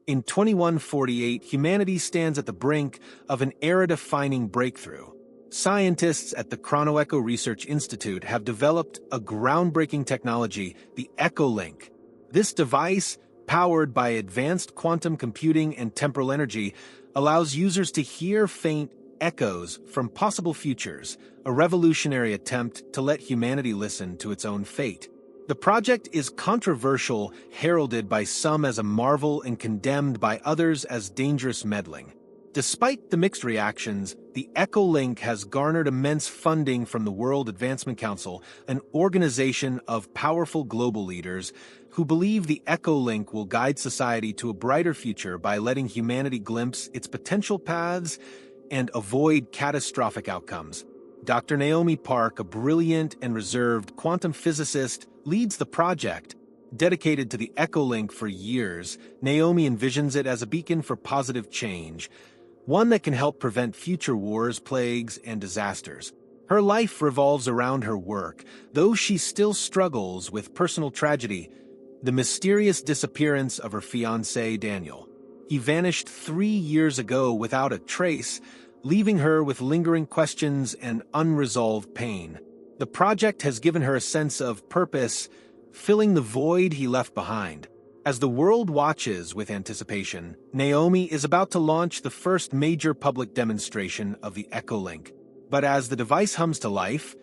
In 2148, humanity stands at the brink of an era-defining breakthrough. Scientists at the Chronoecho Research Institute have developed a groundbreaking technology, the EchoLink. This device, powered by advanced quantum computing and temporal energy, allows users to hear faint echoes from possible futures, a revolutionary attempt to let humanity listen to its own fate. The project is controversial, heralded by some as a marvel and condemned by others as dangerous meddling. Despite the mixed reactions, the EchoLink has garnered immense funding from the World Advancement Council, an organization of powerful global leaders who believe the EchoLink will guide society to a brighter future by letting humanity glimpse its potential paths and avoid catastrophic outcomes. Dr. Naomi Park, a brilliant and reserved quantum physicist, leads the project. Dedicated to the EchoLink for years, Naomi envisions it as a beacon for positive change, one that can help prevent future wars, plagues, and disasters. Her life revolves around her work, though she still struggles with personal tragedy, the mysterious disappearance of her fiancé, Daniel. He vanished 3 years ago without a trace, leaving her with lingering questions and unresolved pain. The project has given her a sense of purpose, filling the void he left behind. As the world watches with anticipation, Naomi is about to launch the first major public demonstration of the EchoLink. But as the device hums to life,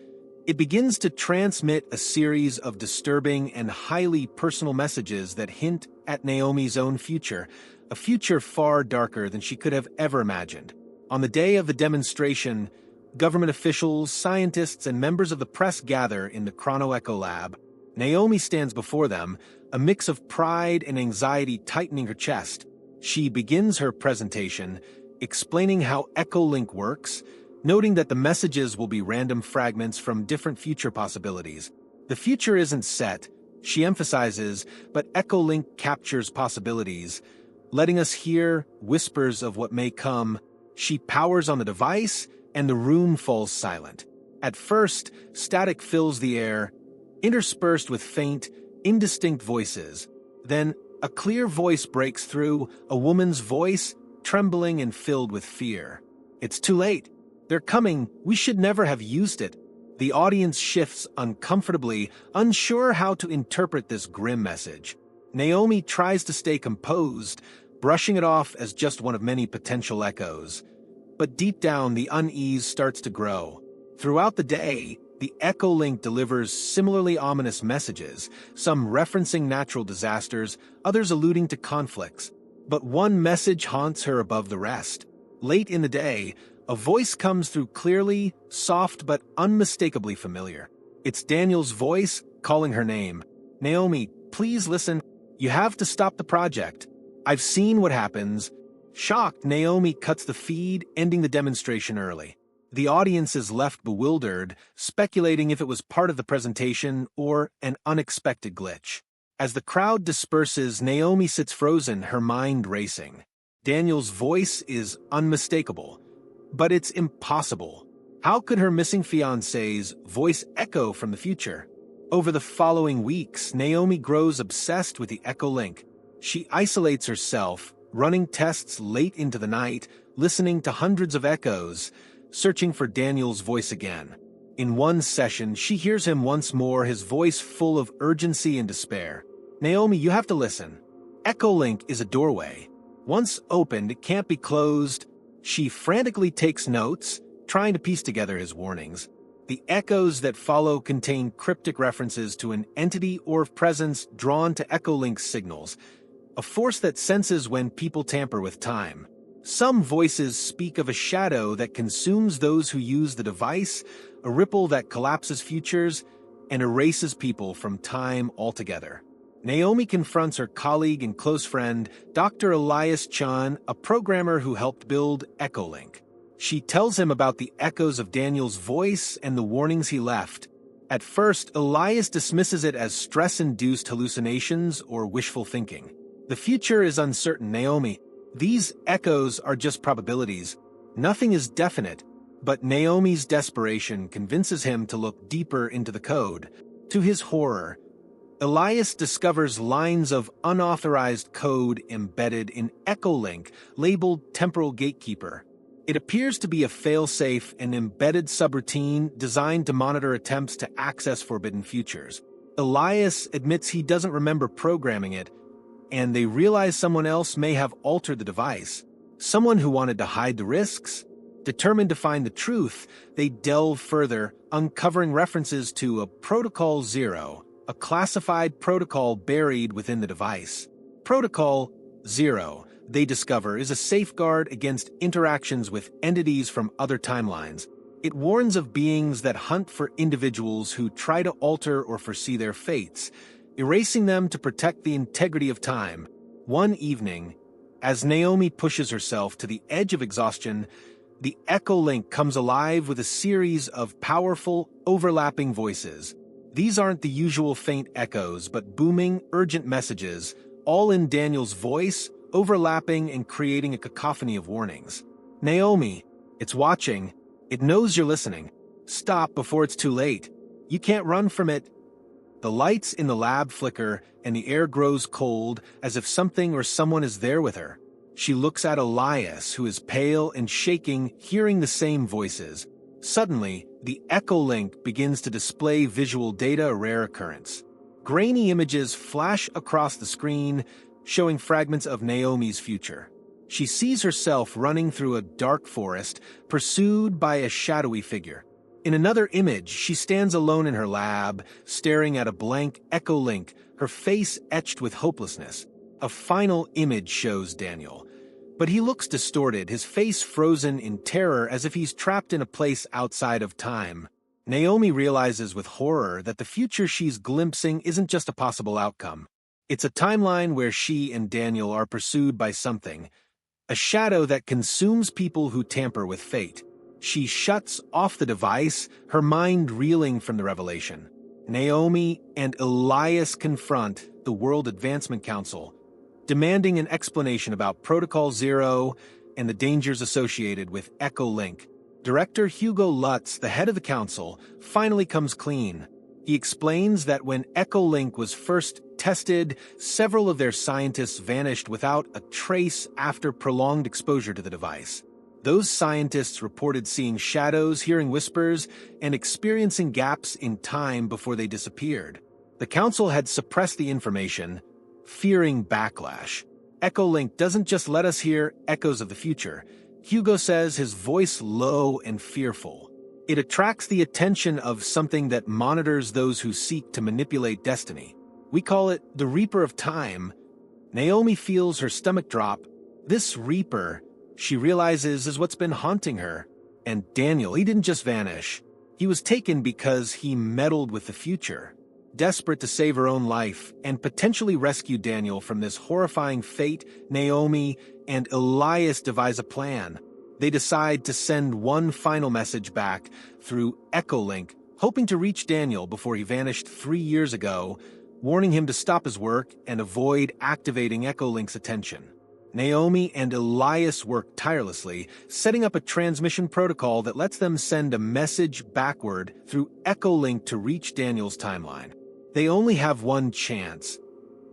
it begins to transmit a series of disturbing and highly personal messages that hint at Naomi's own future, a future far darker than she could have ever imagined. On the day of the demonstration, government officials, scientists, and members of the press gather in the Chronoecho lab. Naomi stands before them, a mix of pride and anxiety tightening her chest. She begins her presentation, explaining how EchoLink works, noting that the messages will be random fragments from different future possibilities. The future isn't set, she emphasizes, but EchoLink captures possibilities, letting us hear whispers of what may come. She powers on the device, and the room falls silent. At first, static fills the air, interspersed with faint, indistinct voices. Then, a clear voice breaks through, a woman's voice, trembling and filled with fear. "It's too late. They're coming. We should never have used it." The audience shifts uncomfortably, unsure how to interpret this grim message. Naomi tries to stay composed, brushing it off as just one of many potential echoes. But deep down, the unease starts to grow. Throughout the day, the EchoLink delivers similarly ominous messages, some referencing natural disasters, others alluding to conflicts. But one message haunts her above the rest. Late in the day, a voice comes through clearly, soft but unmistakably familiar. It's Daniel's voice calling her name. "Naomi, please listen. You have to stop the project. I've seen what happens." Shocked, Naomi cuts the feed, ending the demonstration early. The audience is left bewildered, speculating if it was part of the presentation or an unexpected glitch. As the crowd disperses, Naomi sits frozen, her mind racing. Daniel's voice is unmistakable, but it's impossible. How could her missing fiancé's voice echo from the future? Over the following weeks, Naomi grows obsessed with the EchoLink. She isolates herself, running tests late into the night, listening to hundreds of echoes, searching for Daniel's voice again. In one session, she hears him once more, his voice full of urgency and despair. "Naomi, you have to listen. EchoLink is a doorway. Once opened, it can't be closed." She frantically takes notes, trying to piece together his warnings. The echoes that follow contain cryptic references to an entity or presence drawn to EchoLink's signals, a force that senses when people tamper with time. Some voices speak of a shadow that consumes those who use the device, a ripple that collapses futures, and erases people from time altogether. Naomi confronts her colleague and close friend, Dr. Elias Chan, a programmer who helped build EchoLink. She tells him about the echoes of Daniel's voice and the warnings he left. At first, Elias dismisses it as stress-induced hallucinations or wishful thinking. "The future is uncertain, Naomi. These echoes are just probabilities. Nothing is definite." But Naomi's desperation convinces him to look deeper into the code. To his horror, Elias discovers lines of unauthorized code embedded in Echolink labeled Temporal Gatekeeper. It appears to be a failsafe and embedded subroutine designed to monitor attempts to access forbidden futures. Elias admits he doesn't remember programming it, and they realize someone else may have altered the device. Someone who wanted to hide the risks? Determined to find the truth, they delve further, uncovering references to a Protocol Zero, a classified protocol buried within the device. Protocol Zero, they discover, is a safeguard against interactions with entities from other timelines. It warns of beings that hunt for individuals who try to alter or foresee their fates, erasing them to protect the integrity of time. One evening, as Naomi pushes herself to the edge of exhaustion, the Echolink comes alive with a series of powerful, overlapping voices. These aren't the usual faint echoes, but booming, urgent messages, all in Daniel's voice, overlapping and creating a cacophony of warnings. Naomi, it's watching. It knows you're listening. Stop before it's too late. You can't run from it. The lights in the lab flicker, and the air grows cold, as if something or someone is there with her. She looks at Elias, who is pale and shaking, hearing the same voices. Suddenly, the Echolink begins to display visual data, a rare occurrence. Grainy images flash across the screen, showing fragments of Naomi's future. She sees herself running through a dark forest, pursued by a shadowy figure. In another image, she stands alone in her lab, staring at a blank Echolink, her face etched with hopelessness. A final image shows Daniel, but he looks distorted, his face frozen in terror as if he's trapped in a place outside of time. Naomi realizes with horror that the future she's glimpsing isn't just a possible outcome. It's a timeline where she and Daniel are pursued by something, a shadow that consumes people who tamper with fate. She shuts off the device, her mind reeling from the revelation. Naomi and Elias confront the World Advancement Council, demanding an explanation about Protocol Zero and the dangers associated with Echolink. Director Hugo Lutz, the head of the council, finally comes clean. He explains that when Echolink was first tested, several of their scientists vanished without a trace after prolonged exposure to the device. Those scientists reported seeing shadows, hearing whispers, and experiencing gaps in time before they disappeared. The council had suppressed the information, fearing backlash. Echolink doesn't just let us hear echoes of the future, Hugo says, his voice low and fearful. It attracts the attention of something that monitors those who seek to manipulate destiny. We call it the Reaper of Time. Naomi feels her stomach drop. This Reaper, she realizes, is what's been haunting her. And Daniel, he didn't just vanish. He was taken because he meddled with the future. Desperate to save her own life and potentially rescue Daniel from this horrifying fate, Naomi and Elias devise a plan. They decide to send one final message back through Echolink, hoping to reach Daniel before he vanished 3 years ago, warning him to stop his work and avoid activating Echolink's attention. Naomi and Elias work tirelessly, setting up a transmission protocol that lets them send a message backward through Echolink to reach Daniel's timeline. They only have one chance.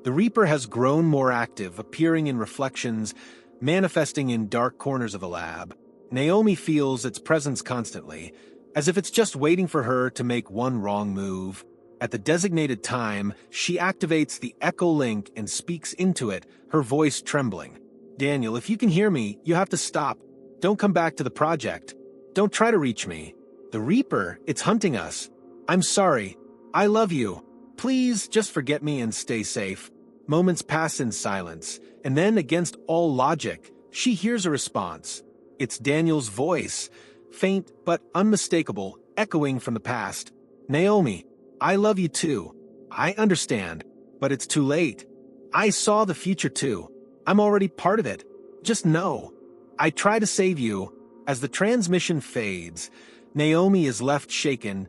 The Reaper has grown more active, appearing in reflections, manifesting in dark corners of the lab. Naomi feels its presence constantly, as if it's just waiting for her to make one wrong move. At the designated time, she activates the Echolink and speaks into it, her voice trembling. Daniel, if you can hear me, you have to stop. Don't come back to the project. Don't try to reach me. The Reaper, it's hunting us. I'm sorry. I love you. Please just forget me and stay safe. Moments pass in silence, and then, against all logic, she hears a response. It's Daniel's voice, faint but unmistakable, echoing from the past. Naomi, I love you too. I understand, but it's too late. I saw the future too. I'm already part of it. Just know. I try to save you. As the transmission fades, Naomi is left shaken,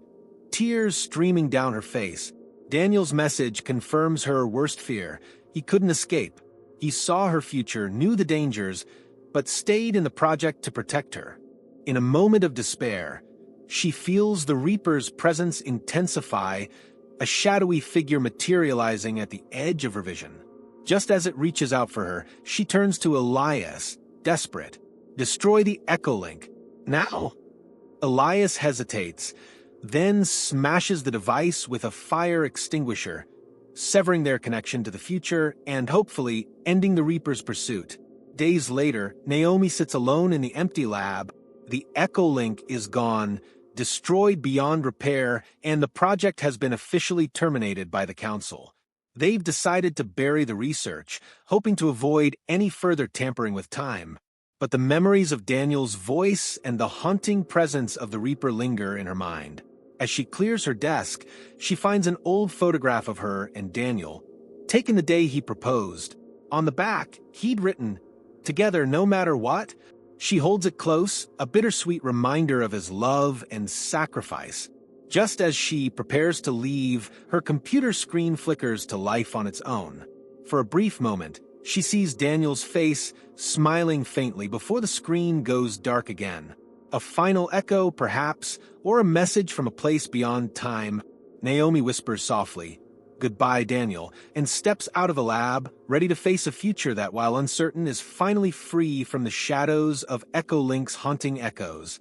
tears streaming down her face. Daniel's message confirms her worst fear. He couldn't escape. He saw her future, knew the dangers, but stayed in the project to protect her. In a moment of despair, she feels the Reaper's presence intensify, a shadowy figure materializing at the edge of her vision. Just as it reaches out for her, she turns to Elias, desperate. "Destroy the Echo Link. Now!" Elias hesitates, then smashes the device with a fire extinguisher, severing their connection to the future and hopefully ending the Reaper's pursuit. Days later, Naomi sits alone in the empty lab. The Echo Link is gone, destroyed beyond repair, and the project has been officially terminated by the Council. They've decided to bury the research, hoping to avoid any further tampering with time. But the memories of Daniel's voice and the haunting presence of the Reaper linger in her mind. As she clears her desk, she finds an old photograph of her and Daniel, taken the day he proposed. On the back, he'd written, "Together no matter what." She holds it close, a bittersweet reminder of his love and sacrifice. Just as she prepares to leave, her computer screen flickers to life on its own. For a brief moment, she sees Daniel's face, smiling faintly before the screen goes dark again. A final echo, perhaps, or a message from a place beyond time. Naomi whispers softly, "Goodbye, Daniel," and steps out of the lab, ready to face a future that, while uncertain, is finally free from the shadows of Echo Link's haunting echoes.